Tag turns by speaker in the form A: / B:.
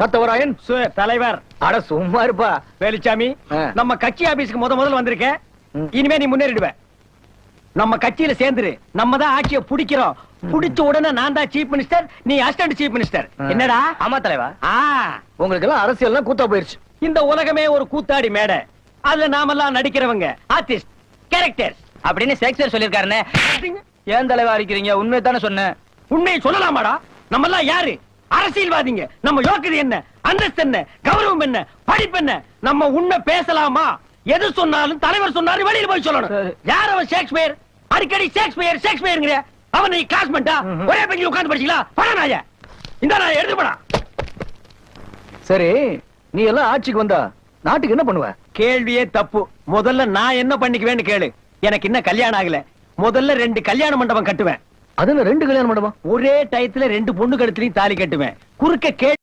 A: கத்தவராயன்
B: தலைவர்.
A: அட சும்மா இருப்பா.
B: வேலுச்சாமி, நம்ம கட்சி ஆபீஸ்க்கு முதல்ல வந்திருக்க. இனிமே நீ முன்னேறிடுவ. நம்ம கட்சியில சேர்ந்துரு. நம்ம தான் ஆட்சியை பிடிக்கிறோம். பிடிச்ச உடனே நான் தான் சீஃப் மினிஸ்டர், நீ அசிஸ்டன்ட் சீஃப் மினிஸ்டர். என்னடா?
A: ஆமா தலைவா. உங்களுக்கு எல்லாம் அரசியல் கூத்தா போயிருச்சு.
B: இந்த உலகமே ஒரு கூத்தாடி மேடை. அதுல நாமெல்லாம் நடிக்கிறவங்க, ஆர்டிஸ்ட், கேரக்டர்ஸ்
A: அப்படின்னு ஷேக்ஸ்பியர் சொல்லிருக்காருன்னு. ஏன் தலைவா இருக்கிறீங்க? உண்மையை தானே சொன்னேன்.
B: உண்மையை சொல்லலாமாடா? நம்ம எல்லாம் யாரு? அரசியல்வாதிங்க. நம்ம யோக்கியது என்ன, அந்தஸ்து என்ன, கௌரவம் என்ன, படிப்பு என்ன? நம்ம உண்மை பேசலாமா? எது சொன்னாலும் தலைவர் சொன்னாரு வெளியில போய் சொல்லணும். யார் அவன்? ஷேக்ஸ்பியர். அடிக்கடி ஷேக்ஸ்பியர் ஷேக்ஸ்பியர்ங்கற. அவன் நீ கிளாஸ்மேட்டா? ஒரே பெஞ்சில உட்கார்ந்து படிச்சீங்களா? பணனாய இந்த நான் எடுத்து போடா.
A: சரி, நீ எல்லாம் ஆட்சிக்கு வந்தா நாட்டுக்கு என்ன பண்ணுவ?
B: கேள்வியே தப்பு. முதல்ல நான் என்ன பண்ணிக்குவேன்னு கேளு. எனக்கு இன்னும் கல்யாணம் ஆகல. முதல்ல 2 கல்யாண மண்டபம் கட்டுவேன்.
A: அதுல 2 கல்யாண மண்டபம்?
B: ஒரே டயத்துல 2 பொண்ணு கழுத்துலயும் தாலி கட்டுவேன். குறுக்க